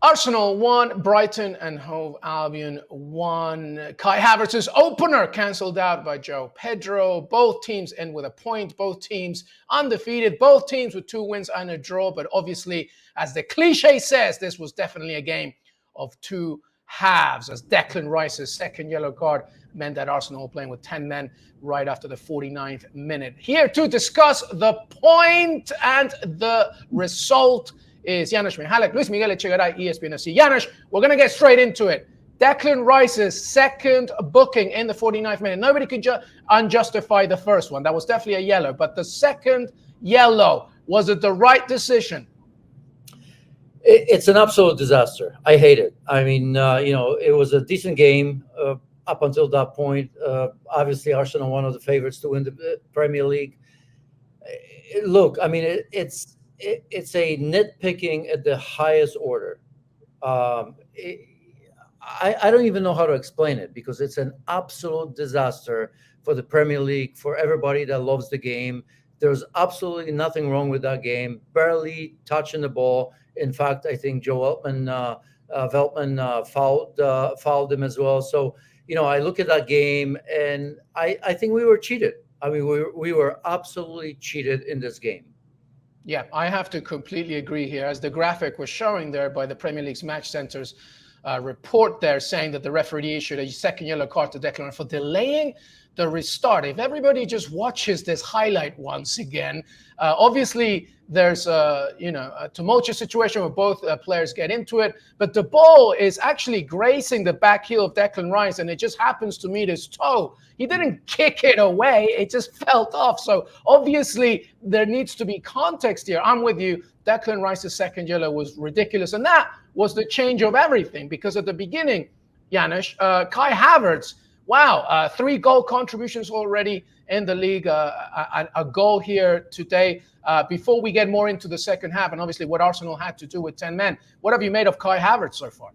Arsenal 1, Brighton and Hove Albion 1. Kai Havertz's opener cancelled out by João Pedro. Both teams end with a point. Both teams undefeated. Both teams with 2 wins and a draw. But obviously, as the cliche says, this was definitely a game of 2 halves, as Declan Rice's second yellow card meant that Arsenal were playing with 10 men right after the 49th minute. Here to discuss the point and the result is Janusz Michallik, Luis Miguel Echegaray, ESPN FC. Janusz, we're going to get straight into it. Declan Rice's second booking in the 49th minute. Nobody could unjustify the first one. That was definitely a yellow. But the second yellow, was it the right decision? It's an absolute disaster. I hate it. I mean, it was a decent game up until that point. Obviously, Arsenal, one of the favorites to win the Premier League. Look, I mean, it's a nitpicking at the highest order. I don't even know how to explain it, because it's an absolute disaster for the Premier League, for everybody that loves the game. There's absolutely nothing wrong with that game. Barely touching the ball. In fact, I think Joe Veltman fouled him as well. So, I look at that game and I think we were cheated. I mean, we were absolutely cheated in this game. Yeah, I have to completely agree here. As the graphic was showing there by the Premier League's Match Centre's report there, saying that the referee issued a second yellow card to Declan Rice for delaying the restart. If everybody just watches this highlight once again, obviously there's a tumultuous situation where both players get into it, but the ball is actually grazing the back heel of Declan Rice, and it just happens to meet his toe. He didn't kick it away, it just felt off. So obviously there needs to be context here. I'm with you. Declan Rice's second yellow was ridiculous, and that was the change of everything, because at the beginning, Janusz, Kai Havertz, wow, 3 goal contributions already in the league, a goal here today. Before we get more into the second half, and obviously what Arsenal had to do with 10 men, what have you made of Kai Havertz so far?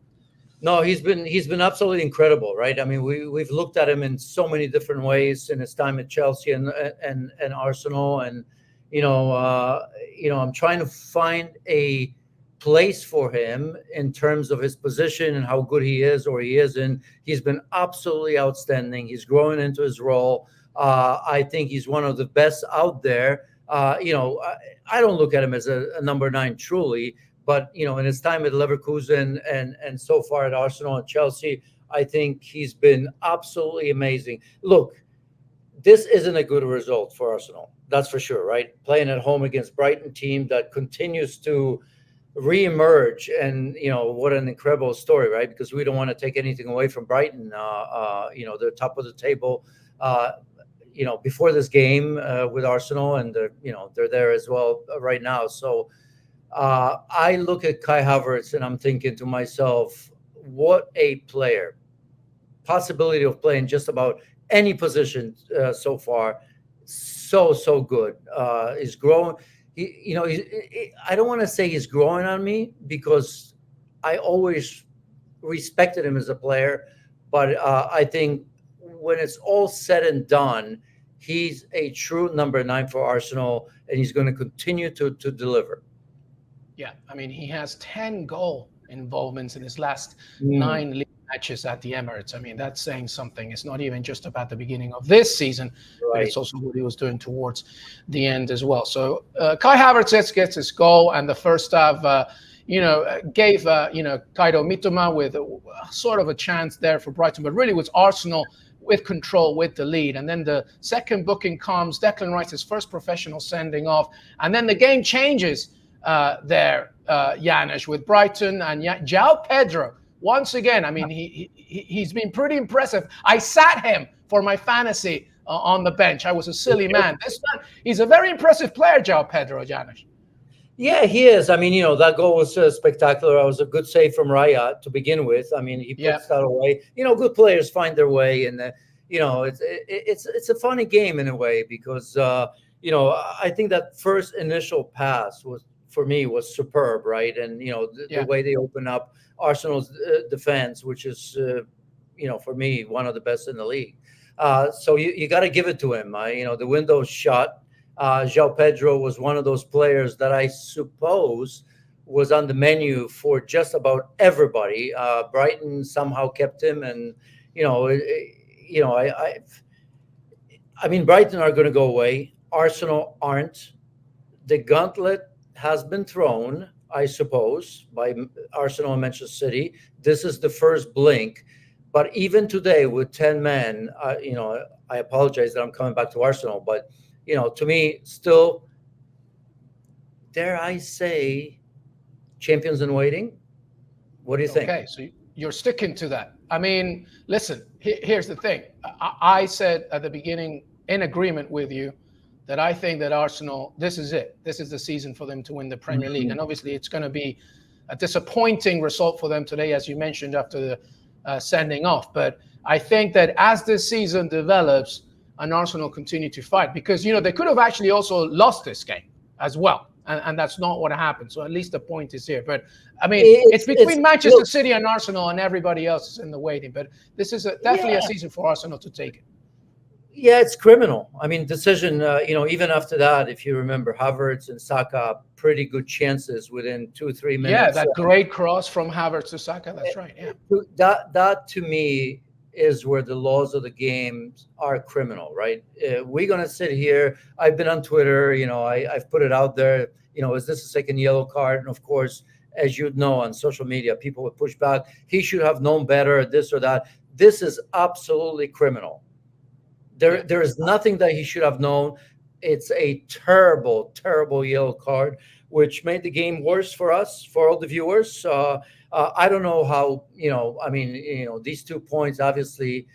No, he's been absolutely incredible, right? I mean, we've looked at him in so many different ways in his time at Chelsea and Arsenal, and I'm trying to find a place for him in terms of his position and how good he is or he isn't. He's been absolutely outstanding. He's growing into his role. I think he's one of the best out there. I don't look at him as a number 9 truly, but in his time at Leverkusen and so far at Arsenal and Chelsea, I think he's been absolutely amazing. Look, this isn't a good result for Arsenal. That's for sure, right? Playing at home against Brighton team that continues to reemerge, and what an incredible story, right? Because we don't want to take anything away from Brighton. They're top of the table. Before this game with Arsenal, and they're there as well right now. So I look at Kai Havertz and I'm thinking to myself, what a player! Possibility of playing just about any position so far. So good. He's growing. I don't want to say he's growing on me, because I always respected him as a player, but I think when it's all said and done, he's a true number 9 for Arsenal, and he's going to continue to deliver. Yeah, I mean, he has 10 goal involvements in his last 9 league matches at the Emirates. I mean, that's saying something. It's not even just about the beginning of this season, right, but it's also what he was doing towards the end as well. So Kai Havertz gets his goal, and the first half, gave Kaido Mitoma with sort of a chance there for Brighton, but really was Arsenal with control, with the lead. And then the second booking comes, Declan Rice's first professional sending off, and then the game changes there, Janusz, with Brighton and João Pedro. Once again, I mean, he's been pretty impressive. I sat him for my fantasy on the bench. I was a silly man. He's a very impressive player, João Pedro, Janusz. Yeah, he is. I mean, that goal was spectacular. It was a good save from Raya to begin with. I mean, he puts that away. Good players find their way, and it's a funny game in a way, because I think that first initial pass was superb, right? And the way they open up Arsenal's defense, which is for me one of the best in the league. So you got to give it to him. The window's shut. João Pedro was one of those players that I suppose was on the menu for just about everybody. Brighton somehow kept him, and you know, I mean, Brighton are going to go away. Arsenal aren't. The gauntlet has been thrown, I suppose, by Arsenal and Manchester City. This is the first blink. But even today, with 10 men, I apologize that I'm coming back to Arsenal, but to me, still, dare I say, champions in waiting. What do you think? Okay, so you're sticking to that. I mean, listen, here's the thing. I said at the beginning, in agreement with you, that I think that Arsenal, this is it. This is the season for them to win the Premier League. And obviously, it's going to be a disappointing result for them today, as you mentioned, after the sending off. But I think that as this season develops, and Arsenal continue to fight, because, they could have actually also lost this game as well. And that's not what happened. So at least the point is here. But, I mean, it's between Manchester City and Arsenal, and everybody else is in the waiting. But this is definitely a season for Arsenal to take it. Yeah, it's criminal. I mean, decision, even after that, if you remember, Havertz and Saka, pretty good chances within 2-3 minutes. Yeah, that great cross from Havertz to Saka. That's right. Yeah. That to me is where the laws of the game are criminal, right? We're going to sit here. I've been on Twitter, I've put it out there, is this a second yellow card? And of course, as you know, on social media, people would push back. He should have known better, this or that. This is absolutely criminal. There is nothing that he should have known. It's a terrible, terrible yellow card, which made the game worse for us, for all the viewers. I don't know how, these 2 points, obviously,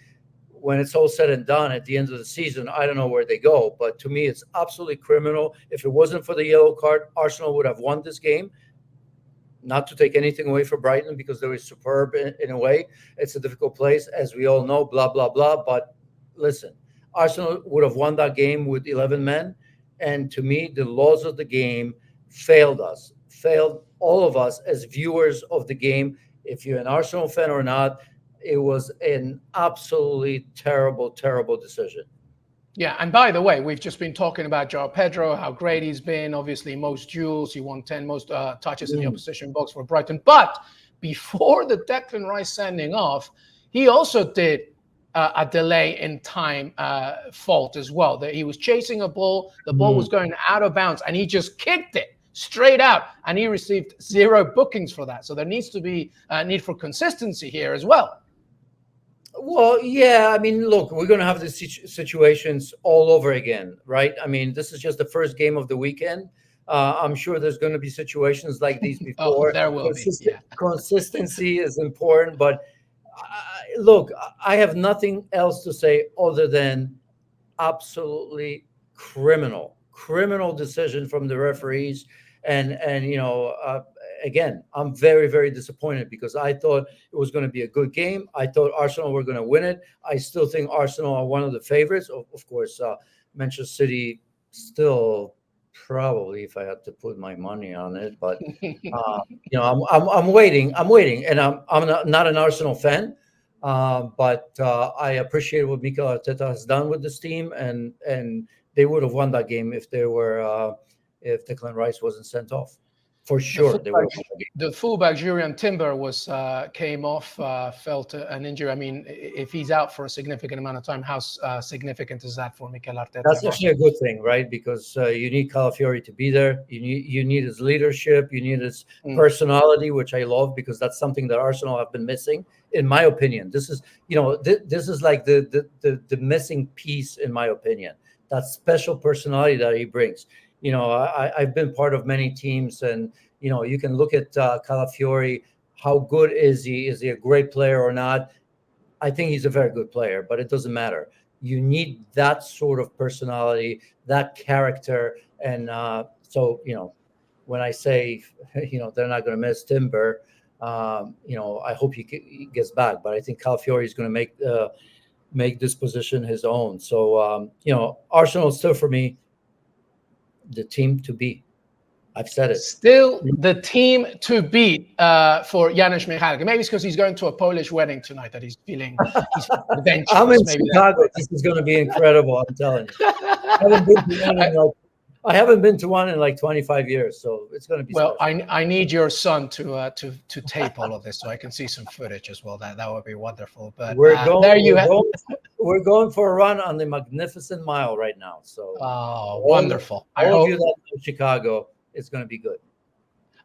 when it's all said and done at the end of the season, I don't know where they go. But to me, it's absolutely criminal. If it wasn't for the yellow card, Arsenal would have won this game. Not to take anything away from Brighton, because they were superb in a way. It's a difficult place, as we all know, blah, blah, blah. But listen, Arsenal would have won that game with 11 men. And to me, the laws of the game failed all of us as viewers of the game. If you're an Arsenal fan or not, it was an absolutely terrible, terrible decision. Yeah, and by the way, we've just been talking about João Pedro, how great he's been. Obviously, most duels. He won 10 most touches in the opposition box for Brighton. But before the Declan Rice sending off, he also did a delay in time fault as well. That he was chasing a ball, the ball was going out of bounds, and he just kicked it straight out, and he received 0 bookings for that. So there needs to be a need for consistency here as well. Well, yeah, I mean, look, we're going to have these situations all over again, right? I mean, this is just the first game of the weekend. I'm sure there's going to be situations like these before. There will be. Yeah. Consistency is important, but look, I have nothing else to say other than absolutely criminal decision from the referees. And again, I'm very, very disappointed, because I thought it was going to be a good game. I thought Arsenal were going to win it. I still think Arsenal are one of the favorites. Of course, Manchester City still probably, if I had to put my money on it. But I'm waiting, and I'm not an Arsenal fan. But I appreciate what Mikel Arteta has done with this team, and they would have won that game if Declan Rice wasn't sent off. For sure, the fullback Jurriën Timber came off, felt an injury. I mean, if he's out for a significant amount of time, how significant is that for Mikel Arteta? That's actually a good thing, right? Because you need Calafiori to be there. You need his leadership. You need his personality, which I love, because that's something that Arsenal have been missing, in my opinion. This is, this is like the missing piece, in my opinion. That special personality that he brings. I've been part of many teams, and you can look at Calafiori. How good is he? Is he a great player or not? I think he's a very good player, but it doesn't matter. You need that sort of personality, that character, and so when I say they're not going to miss Timber, I hope he gets back. But I think Calafiori is going to make this position his own. So Arsenal still, for me, the team to beat. I've said it. Still the team to beat for Janusz Michallik. Maybe it's because he's going to a Polish wedding tonight that he's feeling adventurous. I'm in Chicago. This is going to be incredible. I'm telling you. I haven't been to I haven't been to one in like 25 years, so it's going to be well. special. I need your son to tape all of this so I can see some footage as well. That would be wonderful. But we're going for a run on the Magnificent Mile right now. So wonderful. I all hope of you that know Chicago, it's going to be good.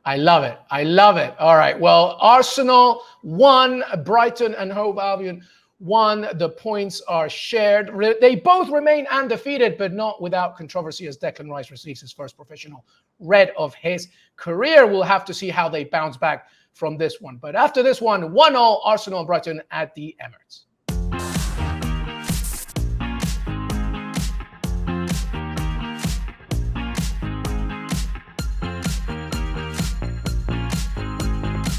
I love it. I love it. All right. Well, Arsenal won, Brighton and Hove Albion won. The points are shared. They both remain undefeated, but not without controversy as Declan Rice receives his first professional red of his career. We'll have to see how they bounce back from this one. But after this one, 1-0 Arsenal and Brighton at the Emirates.